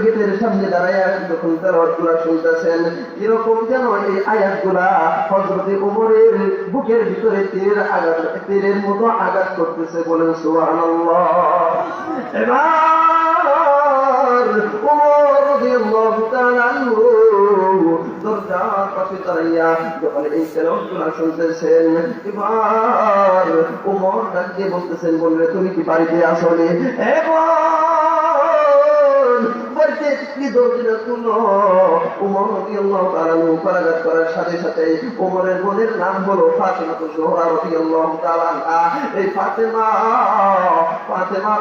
গেটের সামনে দাঁড়ায় যখন তেলাওয়াতগুলো শুনতেছেন, এরকম যেন এই আয়াতগুলা হযরত ওমরের বুকের ভিতরে তীরের মতো আঘাত করতেছে। বলেন সুবহানাল্লাহ। এবার ওমর রাদিয়াল্লাহু তাআলা আনহু দরজার পাশে দাঁড়াইয়া যখন এই তেলাওয়াতগুলো শুনতেছেন, এবার ওমর ডাক দিয়ে বলতেছেন, বললে তুমি কি বাড়িতে আসলে? সাথে সাথে ওমরের বোনের নাম হলো ফাতেমা জোহরা রাদিয়াল্লাহু তাআলা আনহা। এই ফাতেমা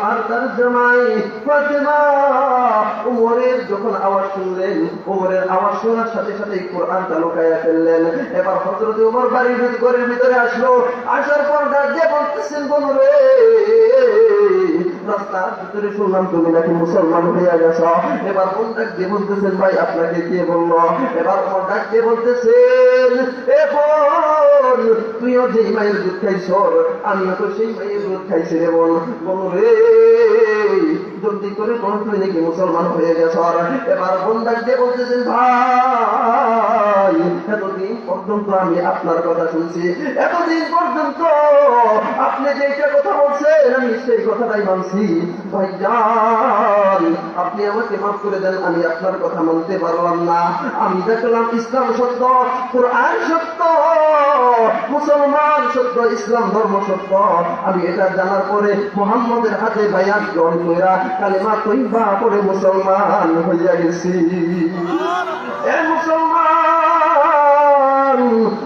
আর তার জামাই ফাতেমা ওমরের যখন আওয়াজ শুনলেন, ওমরের আওয়াজ শোনার সাথে সাথে কোরআনটা লুকাইয়া ফেললেন। এবার হযরত ওমর বাড়ির ঘরের ভিতরে আসলো। আসার পর ডাক দিয়ে বলতেছেন, বলরে রাস্তার ভিতরে শুনলাম তুমি নাকি মুসলমান হইয়া গেছ। এবার বোন ডাক দিয়ে বলতেছেন, ভাই আপনাকে কে বললো? এবার ওমর ডাক দিয়ে বলতেছেন, এ বোন তুইও যেই মায়ের দুধ খাইছ আমিও তো সেই মায়ের দুধ খাইছি রে বোন। বলরে জলদি করে বোন তুই নাকি মুসলমান হয়ে গেছ। এবার বোন ডাক দিয়ে বলতেছেন, ভাই এতদিন পর্যন্ত আমি আপনার কথা শুনছি, এতদিন পর্যন্ত আপনি যেটা কথা বলছেন আমি সেই কথাটাই মানছি। ভাইজান আপনি আমাকে মাফ করে দেন, আমি আপনার কথা মানতে পারলাম না। আমি দেখলাম ইসলাম সত্য, কোরআন সত্য, মুসলমান সত্য, ইসলাম ধর্ম সত্য। আমি এটা জানার পরে মুহাম্মদের হাতে বায়াত গ্রহণ কইরা কালেমা তৈবা পড়ে মুসলমান হইয়া গেছি। এ মুসলমান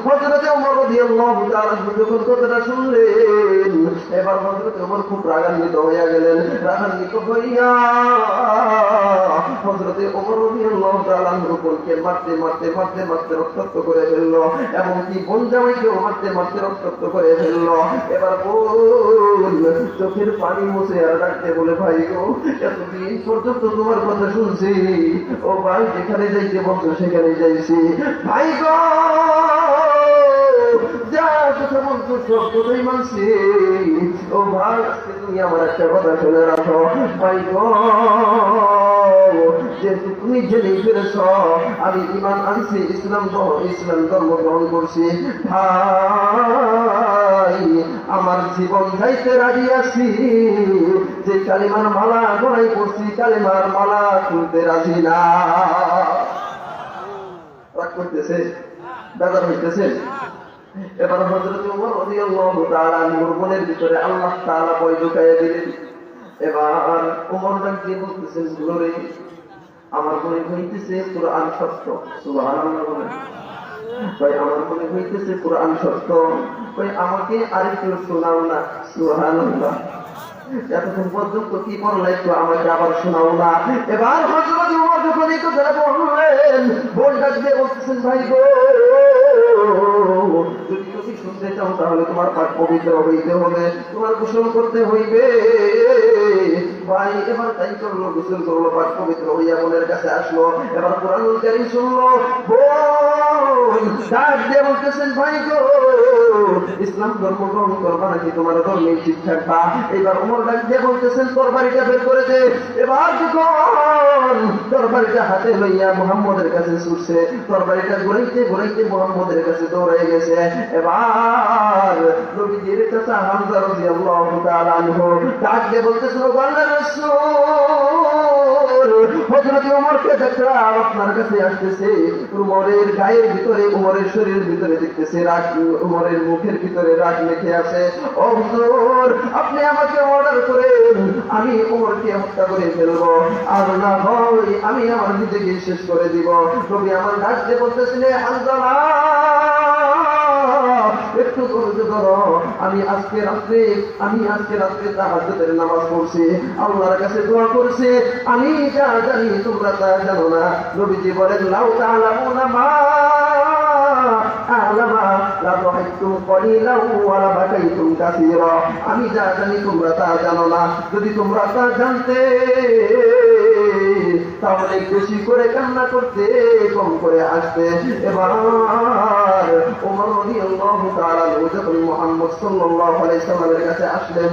হযরত ওমর রাদিয়াল্লাহু তাআলা যখন কথাটা শুনলেন, এবার হযরত ওমর খুব রাগান্বিত হইয়া গেলেন। রাগান্বিত হইয়া হযরত ওমর রাদিয়াল্লাহু তাআলা বোনকে মারতে মারতে মারতে মারতে রক্তাক্ত করে ফেলল, এবং কি বোন জামাইকেও মারতে মারতে রক্তাক্ত করে ফেলল। এবার বোন চোখের পানি মুছে আর ডাকতে বলে, ভাই গো এতদিন পর্যন্ত তোমার কথা শুনছি, ও ভাই যেখানে যাইতে বলছো সেখানে যাইছি। ভাই গো যা কথা বলছো সব কথাই মানছি। ও ভাই আজকে তুমি আমার একটা কথা শুনে রাখো। ভাই গো যেহেতু তুমি জেনে ফেলেছ আমি ঈমান আনছি, ইসলাম ধর্ম গ্রহণ করছি, ভাই আমার জীবন যাইতে রাজি আছি, যে কালিমার মালা গলায় পড়ছি কালিমার মালা খুলতে রাজি না। রাগ করতেছে, দাদা হইতেছে। এবার হযরত ওমর রাদিয়াল্লাহু তাআলা আনহুর বোনের ভিতরে আল্লাহ তাআলা ভয় ঢুকাইয়া দিলেন। এবার ওমর ডাক দিয়ে বলতেছেন, গুলোরে আমার মনে হইতেছে কোরআন সত্য। সুবহানাল্লাহ বলেন। ভাই আমার মনে হইতেছে কোরআন সত্য, ভাই আমাকে আরেকটু শোনাও না। সুবহানাল্লাহ। এতক্ষণ পর্যন্ত কি পড়লাই তো আমাকে আবার শোনাও না। এবার হযরত ওমর যখন এই কথাটা বললেন, বোন ডাক দিয়ে বলতেছেন, ভাই গো যদি তুমি শুনতে চাও তাহলে তোমার পাক পবিত্র হইতে হবে, তোমার গোসল করতে হইবে। ভাই এবার তাই করলো, গোসল করলো, পাক পবিত্র হইয়া বোনের কাছে আসলো। এবার কোরআনুল কারীম শুনলো। বোন ডাক দিয়ে বলতেছেন, ভাই গো ইসলাম ধর্ম গ্রহণ করবা নাকি তোমার ধর্মে ঠিক থাকবা? এবার ওমর ডাক দিয়ে বলতেছেন, তরবারিটা বের করে দে। এবার যখন তরবারিটা হাতে লইয়া মুহাম্মদের কাছে ছুটছে, তরবারিটা ঘুরাইতে ঘুরাইতে মুহাম্মদের কাছে দৌড়াই গেছে। এবার নবীজির চাচা হামজা রাদিয়াল্লাহু তাআলা আনহু ডাক দিয়ে বলতেছিল, আল্লাহর রাসূল হযরত ওমরকে দেখলাম আপনার কাছে আসতেছে, উমরের গায়ের ভিতরে উমরের শরীরের ভিতরে দেখতেছে রাগ, উমরের মুখের ভিতরে রাগ লেখে আছে। ও হুজুর আপনি আমাকে অর্ডার করেন, আমি উমরকে হত্যা করে ফেলবো, আর না হয় আমি আমার নিজেকে শেষ করে দিব। নবী আমার ডাক দিয়ে বলতেছিলেন, হানজালা একটু ধৈর্য ধরো, আমি আজকে রাত্রে তাহাজ্জুদের নামাজ পড়ছি, আল্লাহর কাছে দোয়া করছি, আমি যা জানি তোমরা তা জানো না। নবীজি বলেন, লাউ তাআলামুনা মা আ'লামা লা দাহাইতুম কলিলাও ওয়া লা বাকাইতুম কাসীরা। আমি যা জানি তোমরা তা জানো না, যদি তোমরা তা জানতে তাহলে বেশি করে কান্না করতে, কম করে আসতে। এবার ওমর রাদিয়াল্লাহু তাআলা যখন মুহাম্মদ সাল্লাল্লাহু আলাইহি সাল্লামের কাছে আসলেন,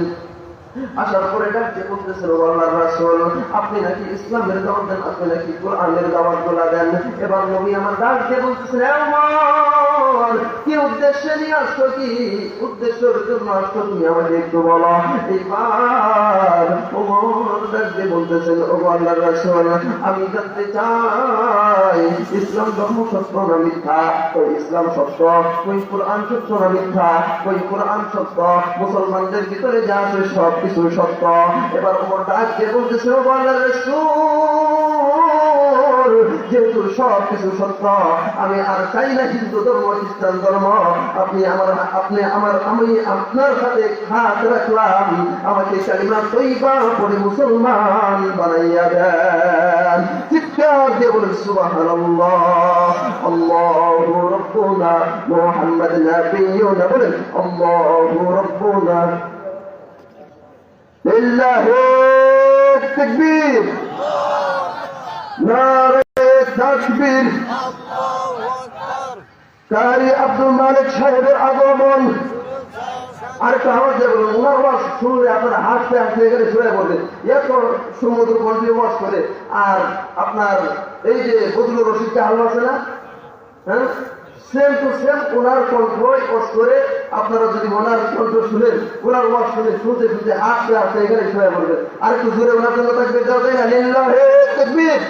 আসার পরে ডাকতে বলতেছেন, ও আল্লাহর রাসূল, আপনি নাকি ইসলামের দাওয়াত দেন, আপনি নাকি কোরআনের দাওয়াত গুলা দেন। এবার নবী আমার ডাকতে বলতেছেন, ওমর, কি উদ্দেশ্যে নিয়ে আসছো, কি উদ্দেশ্যের জন্য আসছো তুমি আমাকে একটু বলো। এইবার ওমর ডাকতে বলতেছেন, ও আল্লাহর রাসূল, আমি জানতে চাই ইসলাম ধর্ম সত্য না মিথ্যা। ওই ইসলাম সত্য, ওই কোরআন সত্য না মিথ্যা। ওই কোরআন সত্য, মুসলমানদের ভিতরে যা আছে সব কিছু সত্য। এবার ওমর ডাকতে বলতেছে, ও আল্লাহর রাসূল, যেহেতু সব কিছু সত্য, আমি আর চাই না হিন্দু ধর্ম খ্রিস্টান ধর্ম। আমি আপনার সাথে হাত রাখলাম, আমাকে কালিমা তৈবা পড়ে মুসলমান বানাইয়া দেন। চিৎকার দিয়ে বলেন সুবহানাল্লাহ। আল্লাহু রাব্বুনা মুহাম্মাদ নাবিয়ুনা, বলেন আল্লাহু রাব্বুনা লিল্লাহু তাকবীর, নারে তাকবীর। কারি আব্দুল মালিক সাহেবের আগমন। আরেকটা আওয়াজ দিয়ে বলুন, ওনার ওয়াজ শুনলে আপনার হাসতে হাসতে এখানে শুয়ে পড়বেন, এত সমুদ্র কন্ট্রি ওয়াজ করে। আর আপনার এই যে বদলুর রশিদকে হাল আছে না, হ্যাঁ, সেম টু সেম ওনার কণ্ঠই ওয়াজ করে। আপনারা যদি ওনার কণ্ঠ শুনেন, ওনার ওয়াজ শুনে শুনতে শুনতে হাসতে হাসতে এখানে শুয়ে পড়বেন। আর একটু জোরে ওনার জন্য তাকবীর দেওয়া যায় না? লিল্লাহি তাকবীর।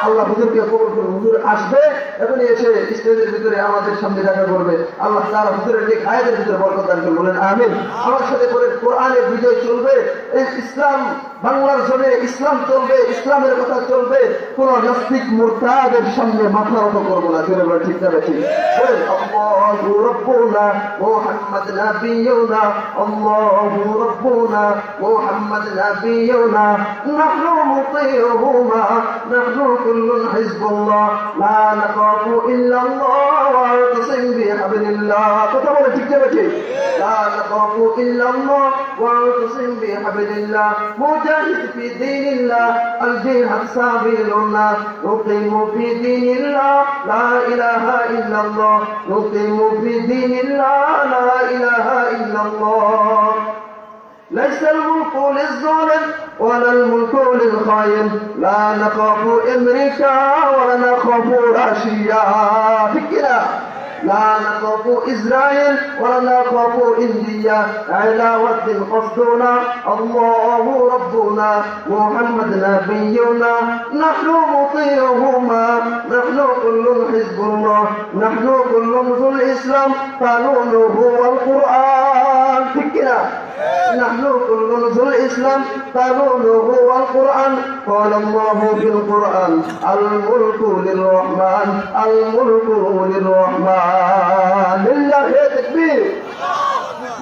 আল্লাহ হুজুরকে কবুল করুন। হুজুর আসবে, এখনই এসে স্টেজের ভিতরে আমাদের সামনে দেখা করবে। আল্লাহ তাআলা হুজুরের নেক হায়াতের ভিতরে বরকত দান করুন, বলেন আমিন। আমার সাথে করে কোরআনের বিজয় চলবে, এই ইসলাম বাংলার জমিনে ইসলাম চলবে, ইসলামের কথা চলবে। কোন নাস্তিক মুরতাদের সামনে মাথা নত করবো না। চলে বলে ঠিক না ঠিক? বলেন আল্লাহু রাব্বুনা মুহাম্মাদ নাবিয়ুনা, আল্লাহু রাব্বুনা মুহাম্মাদ নাবিয়ুনা, নাহনু মুতিউহুমা, নাহনু কুল্লুন হিজবুল্লাহ, লা নাখাফু ইল্লাল্লাহ ওয়া নাতাসিম বিহাবলিল্লাহ। কথা বলে ঠিক না ঠিক? লা নাখাফু ইল্লাল্লাহ ওয়া নাতাসিম বিহাবলিল্লাহ, মুজাহিদ ফি দীনিল্লাহ, আল জিহাদ সাবিলুনা, নুকিমু ফি দীনিল্লাহ, লা ইলাহা ইল্লাল্লাহ, নুকিমু ফি দীনিল্লাহ, লা ইলাহা ইল্লাল্লাহ। ليس الملك للظالم ولا الملك للخائن، لا نخاف أمريكا ولا نخاف روسيا، فكرة لا نخاف إسرائيل ولا نخاف إنديا، على ود قصدنا الله ربنا محمد نبينا، نحن مطيعهما، نحن كل حزب الله، نحن كل ذو الإسلام، قانونه والقرآن، فكرة نحن كل ذو الإسلام، قانونه والقرآن. قال الله في القرآن الملك للرحمن، الملك للرحمن، لله تكبير.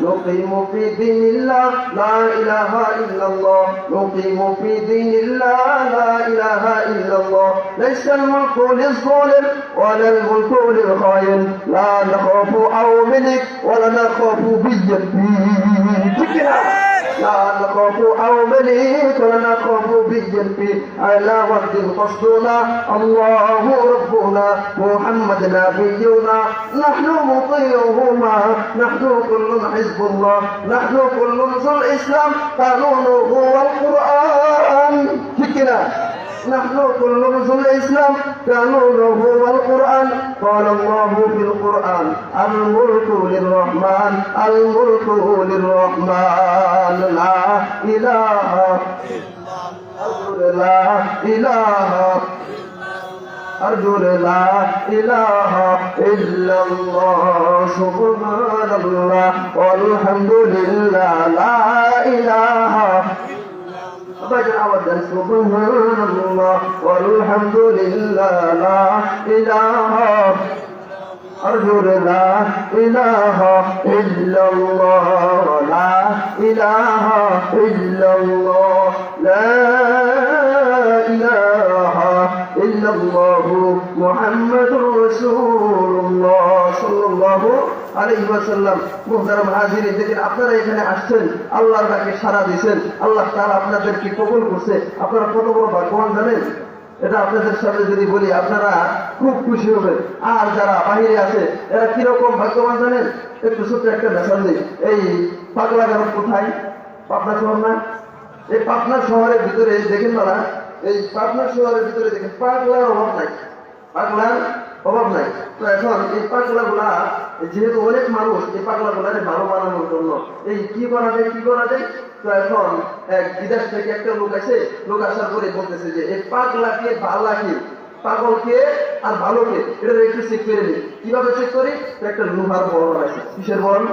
نقيم في دين الله لا إله إلا الله، نقيم في دين الله لا إله إلا الله. ليس الملك للظالم ولا الملك للخائن، لا نخاف أو ملك ولا نخاف بالجبين، لا نخاف أو ملك ولا نخاف بالجبين، على ود قصدنا الله ربنا محمد نبينا، نحن مطيعهما، نحن كل حزب الله، نحن كل ذو الإسلام، قانونه والقرآن، فكرة نحن كل ذو الإسلام، قانونه والقرآن. قال الله في القرآن الملك للرحمن، الملك للرحمن، لا إله لا إله أرجو لا إله إلا الله، سبحان الله والحمد لله، لا إله سبحان الله والحمد لله، لا إله أرجو لا إله إلا الله، لا إله إلا الله، لا إله إلا الله محمد رسول الله صلى الله আলাইহি ওয়াসাল্লাম। মুহতারাম হাজিরিন, দেখেন আপনারা এখানে আসছেন, আল্লাহর ডাকে সাড়া দিয়েছেন, আল্লাহ তাআলা আপনাদেরকে কবুল করছে। আপনারা কত বড় ভাগ্যবান জানেন? এটা আপনাদের সামনে যদি বলি আপনারা খুব খুশি হবেন। আর যারা বাহিরে আছে এরা কিরকম ভাগ্যবান জানেন? একটু ছোট্ট একটা মেসেজ দিই। এই পাগলা গারদ কোথায়? পাবনা শহর না? এই পাবনা শহরের ভিতরে দেখেন না, এই পাবনা শহরের ভিতরে দেখেন পাগলার অভাব নাই, পাগলার অভাব নাই। তো এখন এই পাগলা গুলা যেহেতু অনেক মানুষ, এই পাগলা গুলারে ভালো বানানোর জন্য এই কি করা যায়। তো এখন এক বিদেশ থেকে একটা লোক আছে, লোক আসার পরে বলতেছে যে এই পাগলাকে বালাকে, পাগলকে আর ভালোকে এটা একটু চেক করে নিই। কিভাবে চেক করি? একটা লোহার বল বানাইছে। কিসের বল?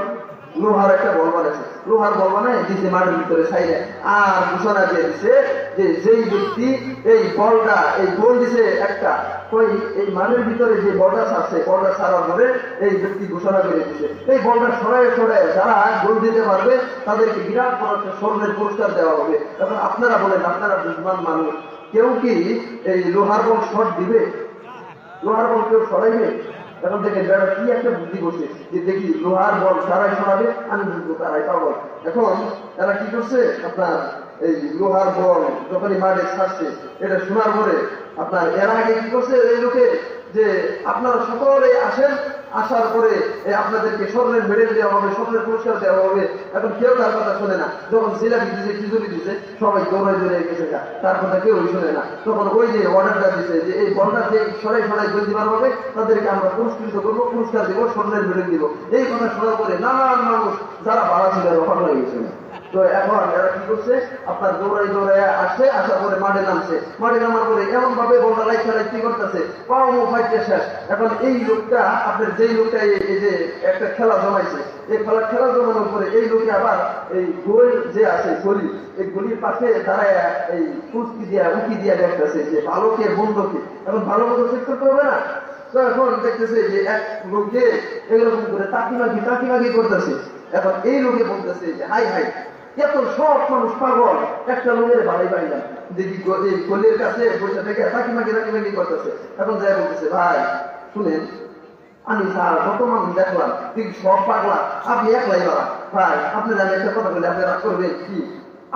লোহার একটা বল বানাইছে। লোহার বল বানায় দিছে মাটির ভিতরে সাইডে, আর ঘোষণা দিয়ে দিছে যে যেই ব্যক্তি এই বলটা, এই গোল দিছে একটা, ওই এই মাটির ভিতরে যে বলটা ছাড়ছে, বলটা ছাড়ার পরে এই ব্যক্তি ঘোষণা করে দিছে এই বলটা ছড়ায় যারা গোল দিতে পারবে তাদেরকে বিরাট বড় একটা স্বর্ণের পুরস্কার দেওয়া হবে। এখন আপনারা বলেন, আপনারা বুঝমান মানুষ, কেউ কি এই লোহার বল শট দিবে? লোহার বল কেউ সরাইবে? এখন দেখেন যারা কি একটা বুদ্ধি করছে যে দেখি লোহার বল তারাই সরাবে, আমি বুঝবো তারাই পাবো। এখন তারা কি করছে, আপনার এই লোহার বল যখনই মাঠে ছাড়ছে, এটা শোনার পরে আপনার এর আগে কি করছে এই লোকে যে আপনারা সকলে আসেন, আসার পরে আপনাদেরকে স্বর্ণের মেডেল দেওয়া হবে, স্বর্ণের পুরস্কার দেওয়া হবে। এখন কেউ তার কথা শোনে না। যখন জিলাপি দিছে, খিচুড়ি দিছে, সবাই দৌড়ে গেছে, তার কথা কেউ শোনে না। তখন ওই যে অর্ডারটা দিছে যে এই বলটা যে সরাই গোল দিবার হবে তাদেরকে আমরা পুরস্কৃত করবো, পুরস্কার দিব, স্বর্ণের মেডেল দিব। এই কথা শোনার পরে নানান মানুষ যারা ভাড়া ছিল রফা হয়ে গেছে। তো এখন এরা কি করছে, আপনার দৌড়াই আসছে, আসার পরে মাঠে নামছে। মাঠে নামার পরে এমন ভাবে বলটা লাইতে করতেছে, পাও মুখ ফাইটে শেষ। এখন এই লোকটা, আপনার যেই লোকটা এই যে একটা খেলা জমাইছে, এই খেলা জমানোর পরে এই লোকে আবার এই গোল যে আছে গলি, এই গলির পাশে দাঁড়ায় এই উকি দিয়া দেখতেছে যে ভালোকে বন্ধকে। এখন ভালো মতো চেক করতে হবে না? তো এখন দেখতেছে যে এক লোকে এরকম করে তাকিমাকি করতেছে। এখন এই লোকে বলতেছে যে হাই এত সব মানুষ পাগল, একটা লোকের বাড়াই না দেখি এই গলির কাছে বসে থেকে তাকিমাকি করতেছে। এখন যাই বলতেছে, ভাই শুনেন, আমি স্যার কত মানুষ দেখলাম, ঠিক সব পাগলা, আপনি একলাই বাড়া। ভাই আপনি জানি একটা কথা বলে আপনি রাগ করবেন কি?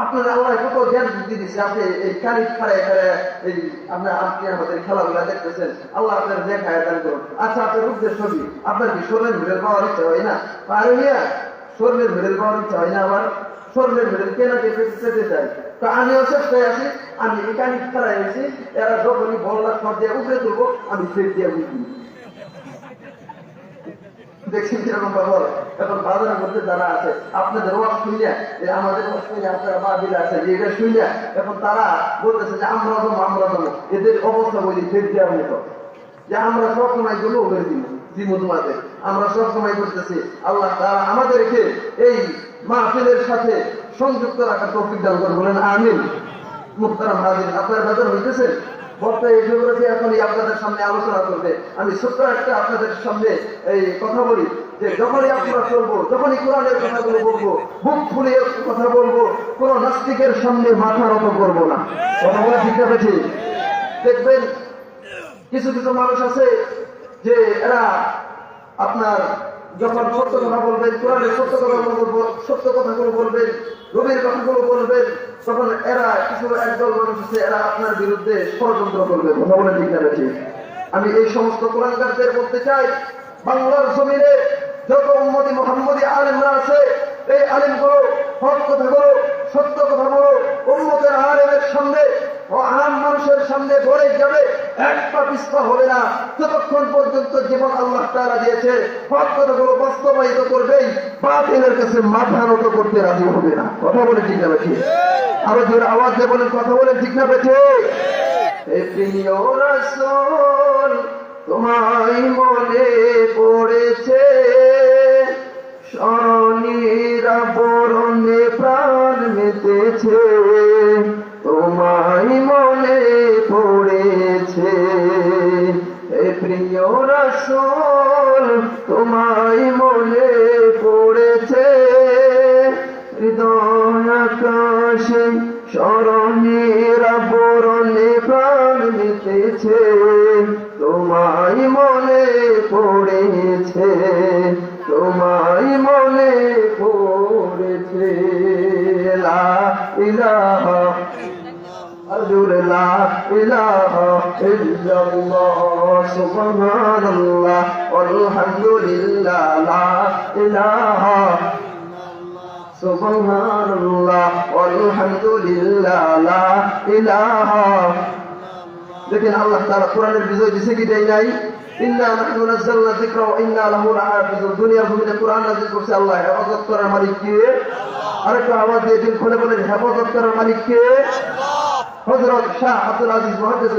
আপনার আল্লাহ কত জ্ঞান বুদ্ধি দিচ্ছে, আপনি এই কালি খাড়ায় এই আপনি আমাদের খেলাগুলা দেখতেছেন, আল্লাহ আপনার দেখায় দান করুন। আচ্ছা, আপনার উদ্দেশ্য কি? আপনার কি স্বর্ণের মেডেল পাওয়ার ইচ্ছা হয় না? আরে মিয়া, স্বর্ণের মেডেল পাওয়ার ইচ্ছা হয় না? আবার স্বর্ণের মেডেল কেনাকে পেতে চাই। তো আমিও চেষ্টায় আছি, আমি এই কালি খাড়ায় আছি, এরা যখনই বললা শট দিয়ে উপরে তুলবো, আমি ফের দিয়ে বুঝি। দেখছেন কিরকম খবর? এখন বাজারের মধ্যে যারা আছে, আপনাদের ওয়াজ শুনিয়া, আমাদের ওয়াজ শুনিয়া আপনারা বাদিল আছে যে এটা শুনিয়া, এখন তারা বলতেছে যে আমরা জমো, এদের অবস্থা বলি ফের দেওয়ার মতো, যে আমরা সব সময় গুলো করে দিব তোমাদের, আমরা সব সময় করতেছি। আল্লাহ তাআলা আমাদেরকে এই মাহফিলের সাথে সংযুক্ত রাখার তৌফিক দান করুন, বলেন আমিন। মুহতারাম হাজির, আপনার বাজার হইতেছেন বক্তা এই জিওগ্রাফি এখনই আপনাদের সামনে আলোচনা করবে। আমি ছোট্ট একটা আপনাদের সামনে এই কথা বলি যে যখনই আপনারা চলবো, যখনই কোরআনের কথাগুলো বলবো, বুক ফুলিয়ে কথা বলবো, কোন নাস্তিকের সামনে মাথা নত করবো না। কথা বলে ঠিক আছে? ঠিক দেখবেন কিছু মানুষ আছে যে এরা আপনার যখন সত্য কথা বলবেন, কোরআনের সত্য কথাগুলো বলবেন, রবির কথাগুলো বলবেন, তখন এরা কিছু একদল মানুষ আছে, এরা আপনার বিরুদ্ধে ষড়যন্ত্র করবে। কথা বলে ঠিক না ঠিক? আমি এই সমস্ত কোরআনকারদের বলতে চাই, বাংলার জমিনে যত উম্মতি মুহাম্মদী আলেমরা আছে, এই আলেমগুলো হক কথাগুলো, সত্য কথাগুলো উম্মতের আলেমের সামনে ও আম মানুষের সামনে বলে যাবে, এক পা পিছপা হবে না যতক্ষণ পর্যন্ত জীবন আল্লাহ তাআলা দিয়েছে। হক কথাগুলো বাস্তবায়িত করবেই, বাতিলের কাছে মাথা নত করতে রাজি হবে না। কথা বলে ঠিক না ঠিক? আরো জোরে আওয়াজ দিয়ে বলেন, কথা বলে ঠিক না ঠিক? হে প্রিয় রাসূল, তোমায় মনে পড়েছে, স্মরণীরা বরণে প্রাণ মেতেছে, তোমায় মনে পড়েছে। হে প্রিয় রাসূল, তোমায় মনে পড়েছে, হৃদয় আকাশে স্মরণীরা বরণে প্রাণ মেতেছে, তোমায় মনে পড়েছে, তোমায় মনে পড়েছে। লা ইলাহা লা ইলাহা ইল্লাল্লাহ, সুবহানাল্লাহ, আলহামদুলিল্লাহ, লা ইলাহা সুবহানাল্লাহ আলহামদুলিল্লাহ লা ইলাহা। দেখেন আল্লাহ তাআলা কোরআনের বিজয় দিছে কি দেয় নাই? ইন্না নাহনু নাযালনা যিকরা ওয়া ইন্না লাহু লাহাফিজুন। দুনিয়ার জমিনে কোরআন নাযিল করছে আল্লাহ, হেফাজত করার মালিক কে? আরেকটা আওয়াজ দিয়ে দিল খুলে বলেন, হেফাজত করার মালিক কে? হযরত শাহ আব্দুল আজিজ মুহাদ্দিস